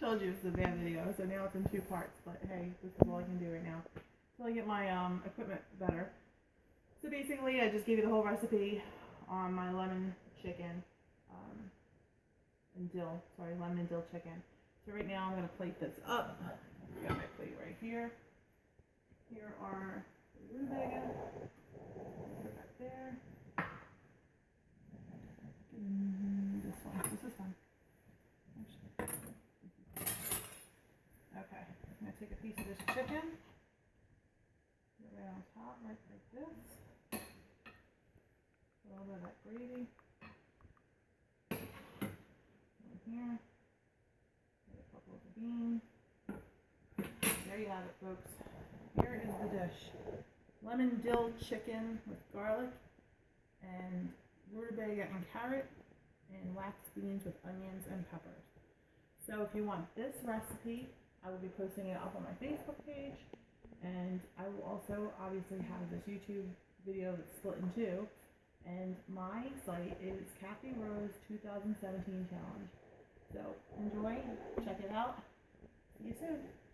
told you it's a bad video, so now it's in 2 parts. But hey, this is all I can do right now until I get my equipment better. So basically, I just gave you the whole recipe on my lemon chicken and dill. Sorry, lemon and dill chicken. So right now I'm gonna plate this up. I got my plate right here. Here are the rutabaga. Put it back there. This one. This is fun. Okay, I'm gonna take a piece of this chicken. Put it right on top, right like this. A little bit of that gravy. Right here. Get a couple of the beans. There you have it, folks. Here is the dish. Lemon dill chicken with garlic and rutabaga and carrot and waxed beans with onions and peppers. So if you want this recipe, I will be posting it up on my Facebook page, and I will also obviously have this YouTube video that's split in 2, and my site is Kathy Rose 2017 Challenge. So enjoy, check it out, see you soon.